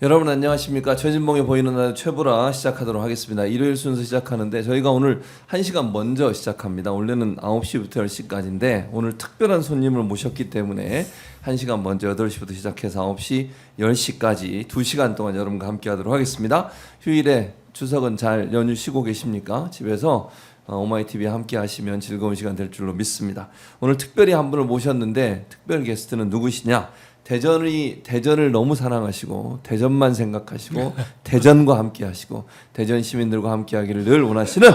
여러분 안녕하십니까. 최진봉의 보이는 라디오 최보라 시작하도록 하겠습니다. 일요일 순서 시작하는데 저희가 오늘 1시간 먼저 시작합니다. 원래는 9시부터 10시까지인데 오늘 특별한 손님을 모셨기 때문에 1시간 먼저 8시부터 시작해서 9시, 10시까지 2시간 동안 여러분과 함께 하도록 하겠습니다. 휴일에 추석은 잘 연휴 쉬고 계십니까? 집에서 오마이TV와 함께 하시면 즐거운 시간 될 줄로 믿습니다. 오늘 특별히 한 분을 모셨는데 특별 게스트는 누구시냐? 대전을 너무 사랑하시고 대전만 생각하시고 대전과 함께 하시고 대전 시민들과 함께 하기를 늘 원하시는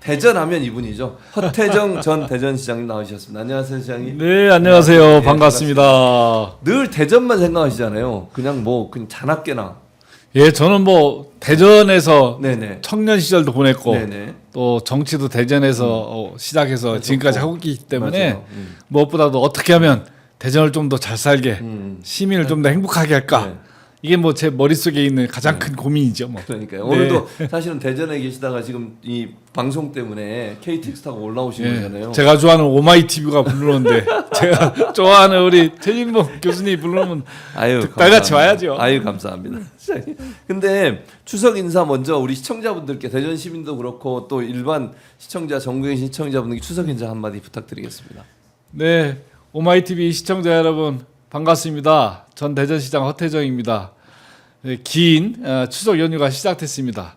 대전하면 이분이죠. 허태정 전 대전시장님 나오셨습니다. 안녕하세요, 시장님. 네, 안녕하세요. 네, 반갑습니다. 늘 대전만 생각하시잖아요. 그냥 자나깨나. 예, 저는 대전에서 네네. 청년 시절도 보냈고 네네. 또 정치도 대전에서 시작해서 하셨고. 지금까지 하고 있기 때문에 맞아요. 무엇보다도 어떻게 하면 대전을 좀 더 잘 살게 시민을 좀 더 행복하게 할까 네. 이게 제 머릿속에 있는 가장 큰 고민이죠. 그러니까요. 네. 오늘도 사실은 대전에 계시다가 지금 이 방송 때문에 KTX 타고 올라오신 예, 거잖아요. 제가 좋아하는 오마이TV가 부르는데 제가 좋아하는 우리 최진봉 교수님이 부르면 딸같이 와야죠. 아유, 감사합니다. 근데 추석 인사 먼저 우리 시청자분들께 대전 시민도 그렇고 또 일반 시청자 전국의 시청자분들께 추석 인사 한마디 부탁드리겠습니다. 네, 오마이TV 시청자 여러분 반갑습니다. 전 대전시장 허태정입니다. 네, 긴 추석 연휴가 시작됐습니다.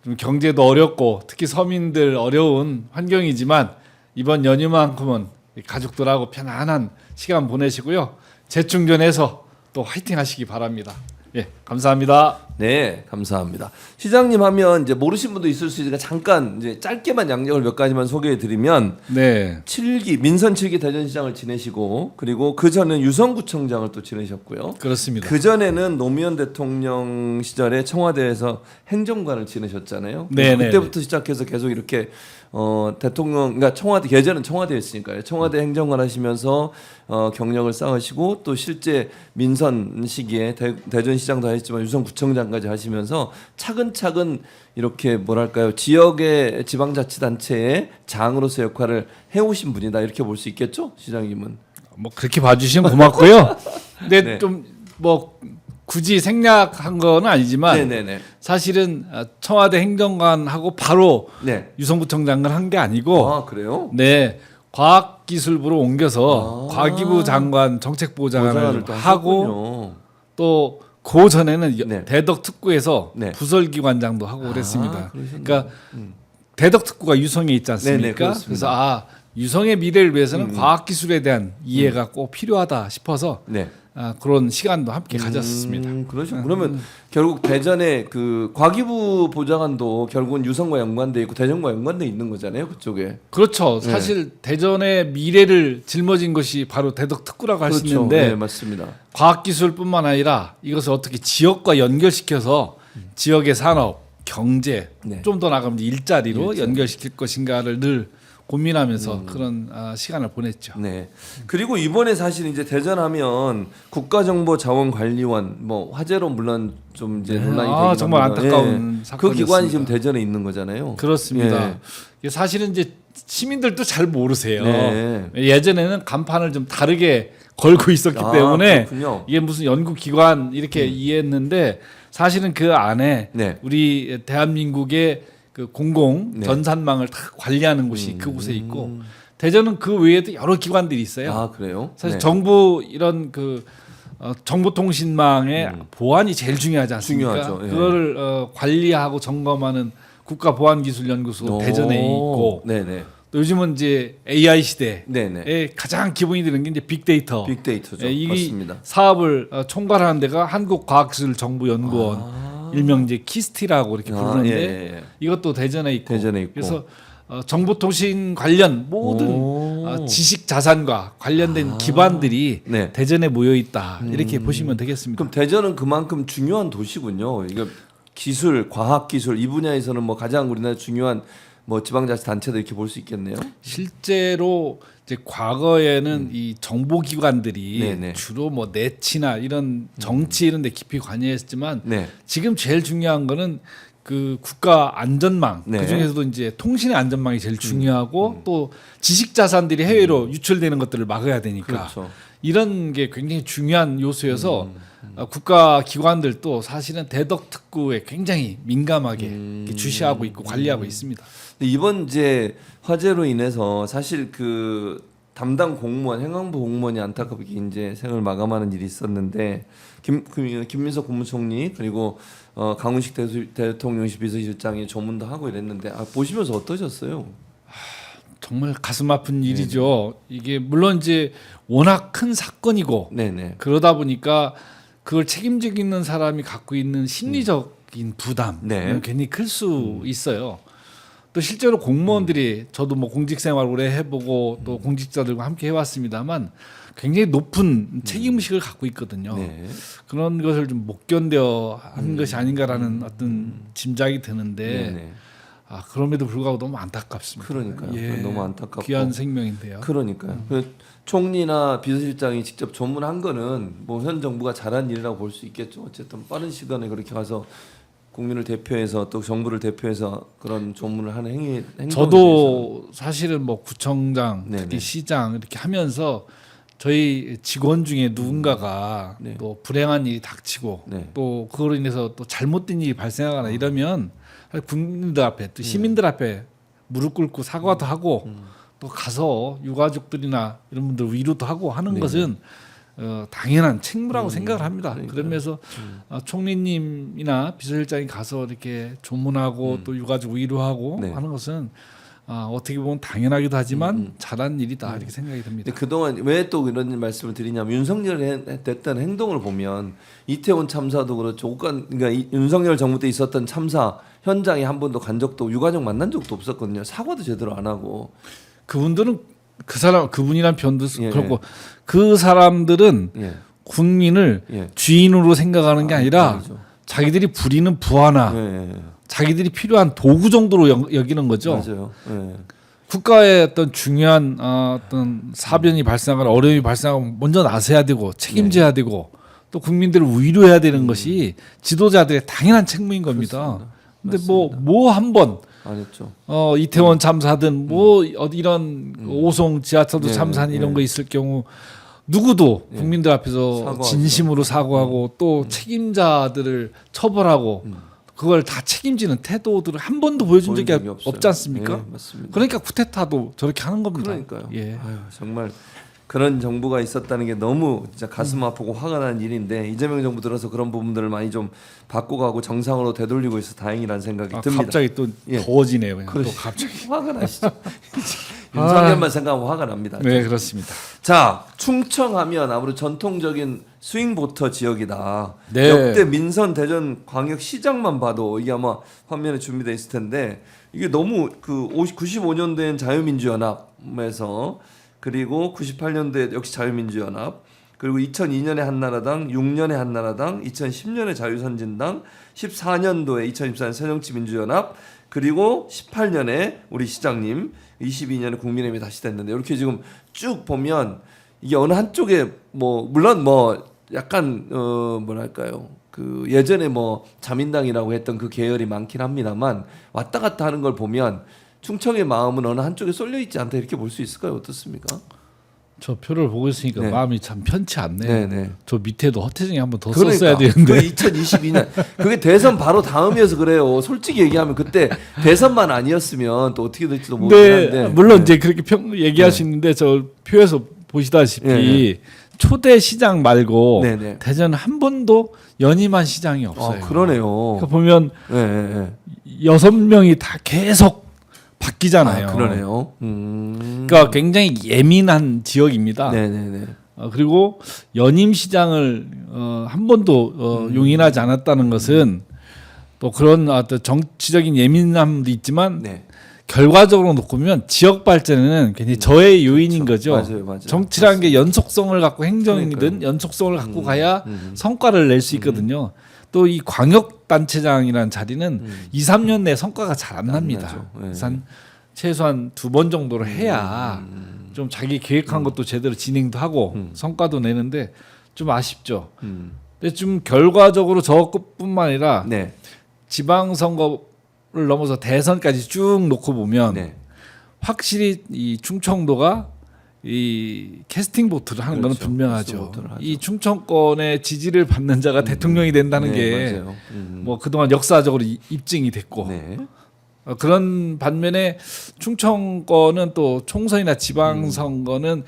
좀 경제도 어렵고 특히 서민들 어려운 환경이지만 이번 연휴만큼은 가족들하고 편안한 시간 보내시고요. 재충전해서 또 화이팅 하시기 바랍니다. 예, 감사합니다. 네, 감사합니다. 시장님 하면 이제 모르신 분도 있을 수 있으니까 잠깐 이제 짧게만 양력을 몇 가지만 소개해 드리면 네. 7기 민선 7기 대전시장을 지내시고 그리고 그 전에 유성구청장을 또 지내셨고요. 그렇습니다. 그 전에는 노무현 대통령 시절에 청와대에서 행정관을 지내셨잖아요. 네네. 그때부터 시작해서 계속 이렇게 대통령, 그러니까 청와대, 예전은 청와대였으니까요. 청와대 행정관 하시면서 경력을 쌓으시고 또 실제 민선 시기에 대전시장도 하셨지만 유성구청장까지 하시면서 차근차근 이렇게 뭐랄까요, 지역의 지방자치단체의 장으로서 역할을 해오신 분이다, 이렇게 볼 수 있겠죠, 시장님은. 그렇게 봐주시면 고맙고요. 근데 네. 좀 굳이 생략한 건 아니지만 네네네. 사실은 청와대 행정관하고 바로 네. 유성구청장을 한 게 아니고 아, 그래요? 네, 과학기술부로 옮겨서 과기부 장관 정책보좌관을 또 하고 하셨군요. 또 그 전에는 네. 대덕특구에서 네. 부설기관장도 하고 그랬습니다. 그러셨네요. 그러니까 대덕특구가 유성에 있지 않습니까? 네네, 그렇습니다. 그래서 유성의 미래를 위해서는 과학기술에 대한 이해가 꼭 필요하다 싶어서 네. 그런 시간도 함께 가졌습니다. 그러죠. 그러면 결국 대전에 그 과기부 보좌관도 결국은 유성과 연관돼 있고 대전과 연관돼 있는 거잖아요, 그쪽에. 그렇죠. 사실 대전의 미래를 짊어진 것이 바로 대덕특구라고 할 수 그렇죠. 있는데 네, 맞습니다. 과학기술뿐만 아니라 이것을 어떻게 지역과 연결시켜서 지역의 산업, 경제, 네. 좀 더 나가면 일자리로 연결시킬 것인가를 늘 고민하면서 그런 시간을 보냈죠. 네. 그리고 이번에 사실 이제 대전하면 국가정보자원관리원 화재로 물론 좀 이제 논란이 되긴 정말 합니다. 안타까운 그 사건이었습니다. 기관이 지금 대전에 있는 거잖아요. 그렇습니다. 예. 이게 사실은 이제 시민들도 잘 모르세요. 네. 예전에는 간판을 좀 다르게 걸고 있었기 때문에 그렇군요. 이게 무슨 연구기관 이렇게 이해했는데 사실은 그 안에 네. 우리 대한민국의 그 공공 네. 전산망을 다 관리하는 곳이 그곳에 있고 대전은 그 외에도 여러 기관들이 있어요. 아, 그래요? 사실 네. 정부 이런 정보통신망의 보안이 제일 중요하지 않습니까? 중요하죠. 예. 그거를 관리하고 점검하는 국가보안기술연구소 대전에 있고 네네. 또 요즘은 이제 AI 시대에 네네. 가장 기본이 되는 게 이제 빅데이터. 빅데이터죠. 이 맞습니다. 사업을 총괄하는 데가 한국과학기술정보연구원 일명 이제 키스티라고 이렇게 부르는데 예. 이것도 대전에 있고. 대전에 있고. 그래서 정보통신 관련 모든 지식 자산과 관련된 기반들이 네. 대전에 모여 있다 이렇게 보시면 되겠습니다. 그럼 대전은 그만큼 중요한 도시군요. 이게 기술, 과학기술 이 분야에서는 가장 우리나라 중요한 지방자치단체도 이렇게 볼 수 있겠네요. 실제로 이제 과거에는 이 정보기관들이 네네. 주로 내치나 이런 정치 이런 데 깊이 관여했지만 네. 지금 제일 중요한 거는 그 국가 안전망 네. 그 중에서도 이제 통신의 안전망이 제일 중요하고 또 지식 자산들이 해외로 유출되는 것들을 막아야 되니까 그렇죠. 이런 게 굉장히 중요한 요소여서 국가 기관들도 사실은 대덕 특구에 굉장히 민감하게 이렇게 주시하고 있고 관리하고 있습니다. 이번 이제 화재로 인해서 사실 그 담당 공무원, 행안부 공무원이 안타깝게 이제 생을 마감하는 일이 있었는데 김민석 국무총리 그리고 강훈식 대통령실 비서실장이 조문도 하고 이랬는데 보시면서 어떠셨어요? 정말 가슴 아픈 일이죠. 이게 물론 이제 워낙 큰 사건이고 네네. 그러다 보니까 그걸 책임지고 있는 사람이 갖고 있는 심리적인 부담 네. 괜히 클 수 있어요. 또 실제로 공무원들이 저도 뭐 공직 생활 오래 해보고 또 공직자들과 함께 해왔습니다만 굉장히 높은 책임 의식을 갖고 있거든요. 네. 그런 것을 좀 못 견뎌 한 것이 아닌가라는 어떤 짐작이 드는데 네네. 그럼에도 불구하고 너무 안타깝습니다. 그러니까요. 너무 안타깝고 귀한 생명인데요. 그러니까요. 그 총리나 비서실장이 직접 조문한 거는 뭐 현 정부가 잘한 일이라고 볼 수 있겠죠. 어쨌든 빠른 시간에 그렇게 가서 국민을 대표해서 또 정부를 대표해서 그런 조문을 하는 행동에 저도 사실은 뭐 구청장, 네네. 특히 시장 이렇게 하면서 저희 직원 중에 누군가가 네. 또 불행한 일이 닥치고 네. 또 그걸로 인해서 또 잘못된 일이 발생하거나 이러면 국민들 앞에 또 시민들 앞에 무릎 꿇고 사과도 하고 또 가서 유가족들이나 이런 분들 위로도 하고 하는 네. 것은 당연한 책무라고 생각을 합니다. 그러니까요. 그러면서 총리님이나 비서실장이 가서 이렇게 조문하고 또 유가족 위로하고 네. 하는 것은 어떻게 보면 당연하기도 하지만 잘한 일이다 이렇게 생각이 듭니다. 근데 그동안 왜 또 이런 말씀을 드리냐면 윤석열이 했던 행동을 보면 이태원 참사도 그렇죠. 그러니까 윤석열 정부 때 있었던 참사 현장에 한 번도 간 적도 유가족 만난 적도 없었거든요. 사과도 제대로 안 하고. 그분들은 그분이란 표현도 예, 그렇고 그 사람들은 예. 국민을 예. 주인으로 생각하는 게 아니라 아니죠. 자기들이 부리는 부하나 예, 예. 자기들이 필요한 도구 정도로 여기는 거죠. 맞아요. 예. 국가의 어떤 중요한 어떤 사변이 발생하거나 어려움이 발생하면 먼저 나서야 되고 책임져야 되고 또 국민들을 위로해야 되는 것이 지도자들의 당연한 책무인 겁니다. 근데 뭐 한 번 안 했죠. 이태원 참사든 뭐 어디 이런 오송 지하철도 네, 참사 네. 이런 거 있을 경우 누구도 네. 국민들 앞에서 사과하죠. 진심으로 사과하고 또 책임자들을 처벌하고 그걸 다 책임지는 태도들을 한 번도 보여준 적이 없어요. 없지 않습니까? 네, 맞습니다. 그러니까 쿠데타도 저렇게 하는 겁니다. 그러니까요. 예. 아유, 정말 그런 정부가 있었다는 게 너무 진짜 가슴 아프고 화가 나는 일인데 이재명 정부 들어서 그런 부분들을 많이 좀 바꿔가고 정상으로 되돌리고 있어 다행이라는 생각이 듭니다. 갑자기 또 예. 더워지네요. 그냥 또 그러시- 갑자기. 화가 나시죠? 윤석열만 생각하면 화가 납니다. 네, 그렇습니다. 자, 충청하면 아무래도 전통적인 스윙보터 지역이다. 네. 역대 민선 대전 광역시장만 봐도 이게 아마 화면에 준비되어 있을 텐데 이게 너무 그 95년도엔 자유민주연합에서 그리고 98년도에 역시 자유민주연합 그리고 2002년에 한나라당, 6년에 한나라당, 2010년에 자유선진당, 14년도에 2014년 새정치민주연합 그리고 18년에 우리 시장님, 22년에 국민의힘이 다시 됐는데 이렇게 지금 쭉 보면 이게 어느 한쪽에 뭐 물론 뭐 약간 뭐랄까요 그 예전에 뭐 자민당이라고 했던 그 계열이 많긴 합니다만 왔다 갔다 하는 걸 보면 충청의 마음은 어느 한쪽에 쏠려 있지 않다 이렇게 볼 수 있을까요? 어떻습니까? 저 표를 보고 있으니까 네. 마음이 참 편치 않네요. 네네. 저 밑에도 허태정이 한 번 더 그러니까 썼어야 되는데. 2022년 그게 대선 바로 다음이어서 그래요. 솔직히 얘기하면 그때 대선만 아니었으면 또 어떻게 될지도 모르긴 네, 한데. 물론 네. 이제 그렇게 얘기할 수 있는데 저 표에서 보시다시피 네. 초대 시장 말고 네네. 대전 한 번도 연임한 시장이 없어요. 그러네요. 그러니까 보면 네, 네, 네. 6명이 다 계속 바뀌잖아요. 그러네요. 그러니까 굉장히 예민한 지역입니다. 네네네. 그리고 연임 시장을 한 번도 용인하지 않았다는 것은 또 그런 어떤 정치적인 예민함도 있지만 네. 결과적으로 놓고 보면 지역 발전에는 굉장히 저의 요인인 거죠. 맞아요. 정치라는 게 연속성을 갖고 행정이든 그러니까요. 연속성을 갖고 가야 성과를 낼 수 있거든요. 또 이 광역단체장이라는 자리는 2, 3년 내 성과가 잘 안 납니다. 나죠. 네. 그래서 최소한 2번 정도를 해야 좀 자기 계획한 것도 제대로 진행도 하고 성과도 내는데 좀 아쉽죠. 근데 좀 결과적으로 저것뿐만 아니라 네. 지방선거를 넘어서 대선까지 쭉 놓고 보면 네. 확실히 이 충청도가 이 캐스팅 보트를 하는 그렇죠. 거는 분명하죠. 캐스팅 보트를 하죠. 이 충청권의 지지를 받는 자가 대통령이 된다는 네, 게 맞아요. 뭐 그동안 역사적으로 입증이 됐고 네. 그런 반면에 충청권은 또 총선이나 지방선거는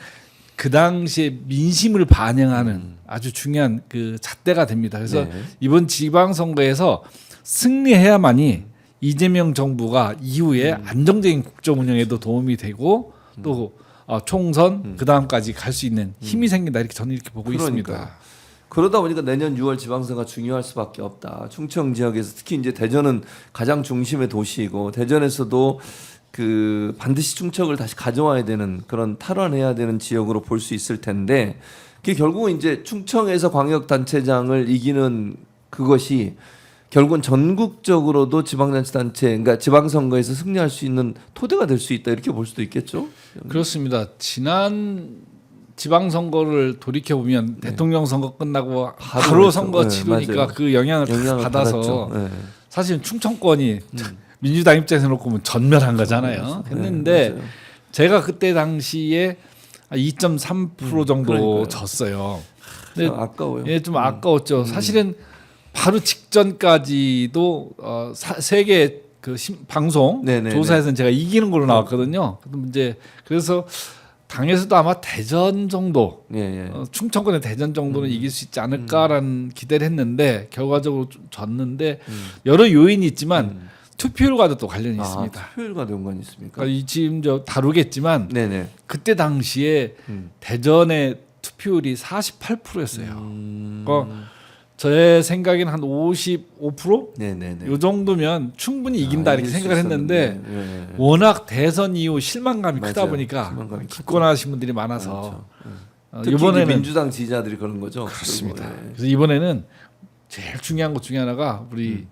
그 당시에 민심을 반영하는 아주 중요한 그 잣대가 됩니다. 그래서 네. 이번 지방선거에서 승리해야만이 이재명 정부가 이후에 안정적인 국정 운영에도 도움이 되고 또 총선 그 다음까지 갈 수 있는 힘이 생긴다 이렇게 저는 이렇게 보고 있습니다. 그러니까. 그러다 보니까 내년 6월 지방선거가 중요할 수밖에 없다. 충청 지역에서 특히 이제 대전은 가장 중심의 도시이고 대전에서도 그 반드시 충청을 다시 가져와야 되는 그런 탈환해야 되는 지역으로 볼 수 있을 텐데 그게 결국은 이제 충청에서 광역단체장을 이기는 그것이 결국은 전국적으로도 지방자치단체, 그러니까 지방선거에서 승리할 수 있는 토대가 될 수 있다 이렇게 볼 수도 있겠죠. 그렇습니다. 지난 지방선거를 돌이켜 보면 대통령 선거 끝나고 바로 그렇죠. 선거 네, 치르니까 맞아요. 그 영향을 받아서 받았죠. 네. 사실 충청권이 민주당 입장에서 놓고 보면 전멸한 거잖아요. 했는데 맞아요. 제가 그때 당시에 2.3% 정도 그러니까요. 졌어요. 참 아까워요. 예, 좀 아까웠죠. 사실은 바로 직전까지도 세계 그 방송 네네네. 조사에서는 제가 이기는 걸로 나왔거든요. 그래서 당에서도 아마 대전 정도, 예, 예. 충청권의 대전 정도는 이길 수 있지 않을까라는 기대를 했는데 결과적으로 좀 졌는데 여러 요인이 있지만 투표율과도 또 관련이 있습니다. 투표율과 연관이 있습니까? 그러니까 지금 다루겠지만 네네. 그때 당시에 대전의 투표율이 48%였어요. 그러니까 제 생각에는 한 55%? 네네네. 요 정도면 충분히 이긴다 이렇게 이길 수 생각을 했는데 있었는데, 예. 워낙 대선 이후 실망감이 크다 맞아요. 보니까 실망감이 크죠. 기권하신 분들이 많아서 특히 이번에는 이번에는 민주당 지지자들이 그런 거죠. 그렇습니다. 그리고, 예. 그래서 이번에는 제일 중요한 것 중에 하나가 우리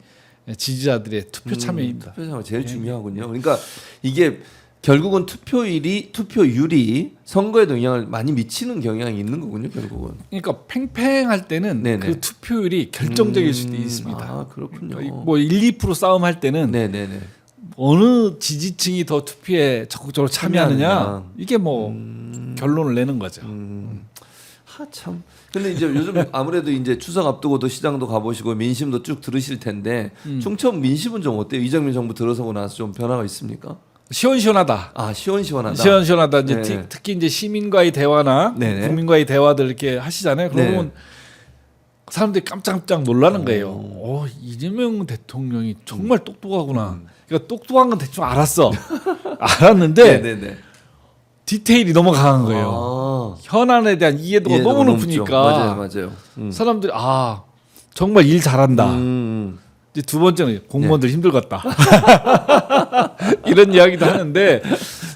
지지자들의 투표 참여입니다. 투표가 제일 중요하군요. 그러니까 이게 결국은 투표율이 선거에도 영향을 많이 미치는 경향이 있는 거군요. 결국은. 그러니까 팽팽할 때는 네네. 그 투표율이 결정적일 수도 있습니다. 아 그렇군요. 뭐 1, 2% 싸움 할 때는 네네네. 어느 지지층이 더 투표에 적극적으로 참여하느냐 참여하느냐. 이게 뭐 결론을 내는 거죠. 참. 근데 이제 요즘 아무래도 이제 추석 앞두고도 시장도 가보시고 민심도 쭉 들으실 텐데 충청 민심은 좀 어때요? 이정민 정부 들어서고 나서 좀 변화가 있습니까? 시원시원하다. 아 시원시원하다. 시원시원하다. 이제 네. 특히 이제 시민과의 대화나 네네. 국민과의 대화들 이렇게 하시잖아요. 그러면 사람들이 깜짝깜짝 놀라는 거예요. 이재명 대통령이 정말 똑똑하구나. 그러니까 똑똑한 건 대충 알았어. 알았는데 네네네. 디테일이 너무 강한 거예요. 현안에 대한 이해도가 이해도가 너무 높죠. 높으니까 맞아요. 사람들이 정말 일 잘한다. 이제 두 번째는 공무원들 힘들겠다. 이런 이야기도 하는데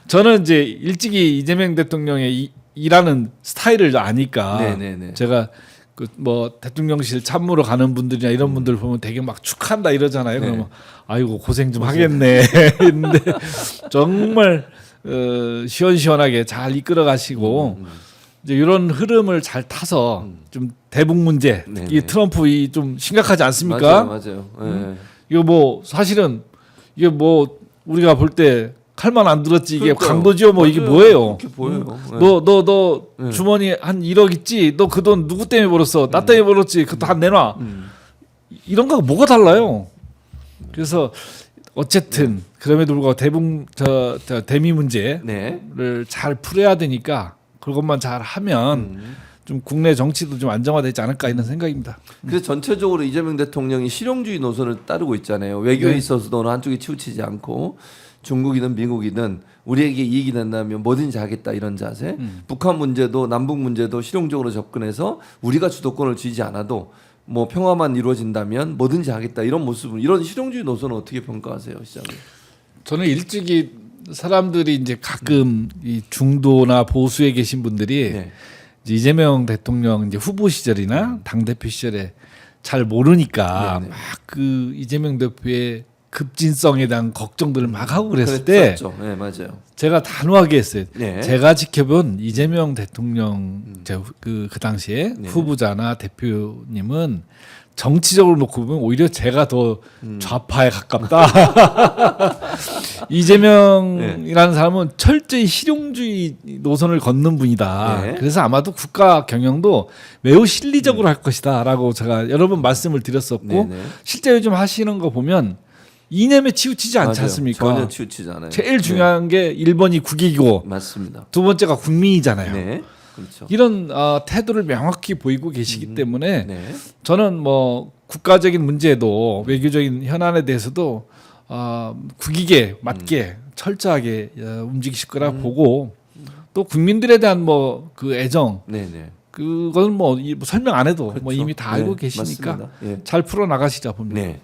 저는 이제 일찍이 이재명 대통령의 일하는 스타일을 아니까 네네네. 제가 그 뭐 대통령실 참모로 가는 분들이나 이런 분들 보면 되게 막 축한다 이러잖아요. 네. 그러면 아이고 고생 좀 하겠네. 근데 정말 시원시원하게 잘 이끌어 가시고 이제 이런 흐름을 잘 타서 좀 대북 문제, 네네. 이 트럼프 이 좀 심각하지 않습니까? 맞아요. 예. 이거 뭐 사실은 이게 뭐 우리가 볼 때 칼만 안 들었지 이게 그러니까요. 강도지요 뭐 이게 맞아요. 뭐예요? 그렇게 보여요. 예. 너 네. 주머니 한 1억 있지? 너 그 돈 누구 때문에 벌었어? 나 때문에 벌었지? 그거 다 내놔. 이런 거가 뭐가 달라요? 그래서 어쨌든 그럼에도 불구하고 저 대미 문제를 네. 잘 풀어야 되니까 그것만 잘 하면 좀 국내 정치도 좀 안정화되지 않을까 이런 생각입니다. 그래서 전체적으로 이재명 대통령이 실용주의 노선을 따르고 있잖아요. 외교에 네. 있어서도 어느 한쪽에 치우치지 않고 중국이든 미국이든 우리에게 이익이 된다면 뭐든지 하겠다 이런 자세. 북한 문제도 남북 문제도 실용적으로 접근해서 우리가 주도권을 쥐지 않아도 뭐 평화만 이루어진다면 뭐든지 하겠다 이런 모습을 이런 실용주의 노선은 어떻게 평가하세요, 시장님? 저는 일찍이 사람들이 이제 가끔 이 중도나 보수에 계신 분들이 네. 이제 이재명 대통령 이제 후보 시절이나 당 대표 시절에 잘 모르니까 네네. 막 그 이재명 대표의 급진성에 대한 걱정들을 막 하고 그랬을 때 그랬었죠. 네, 맞아요. 제가 단호하게 했어요. 네. 제가 지켜본 이재명 대통령 그 당시에 네. 후보자나 대표님은 정치적으로 놓고 보면 오히려 제가 더 좌파에 가깝다. 이재명이라는 사람은 철저히 실용주의 노선을 걷는 분이다. 네. 그래서 아마도 국가 경영도 매우 실리적으로 할 것이다라고 제가 여러 번 말씀을 드렸었고 네네. 실제 요즘 하시는 거 보면 이념에 치우치지 않지 맞아요. 않습니까? 전혀 치우치지 않아요. 제일 중요한 게 1번이 국익이고 맞습니다. 두 번째가 국민이잖아요. 네, 그렇죠. 이런 태도를 명확히 보이고 계시기 때문에 네, 저는 뭐 국가적인 문제도 외교적인 현안에 대해서도 국익에 맞게 철저하게 움직이실 거라 보고 또 국민들에 대한 뭐 그 애정 네, 네. 그건 뭐 설명 안 해도 뭐 그렇죠. 이미 다 알고 네, 계시니까 맞습니다. 예. 잘 풀어 나가시자 봅니다. 네.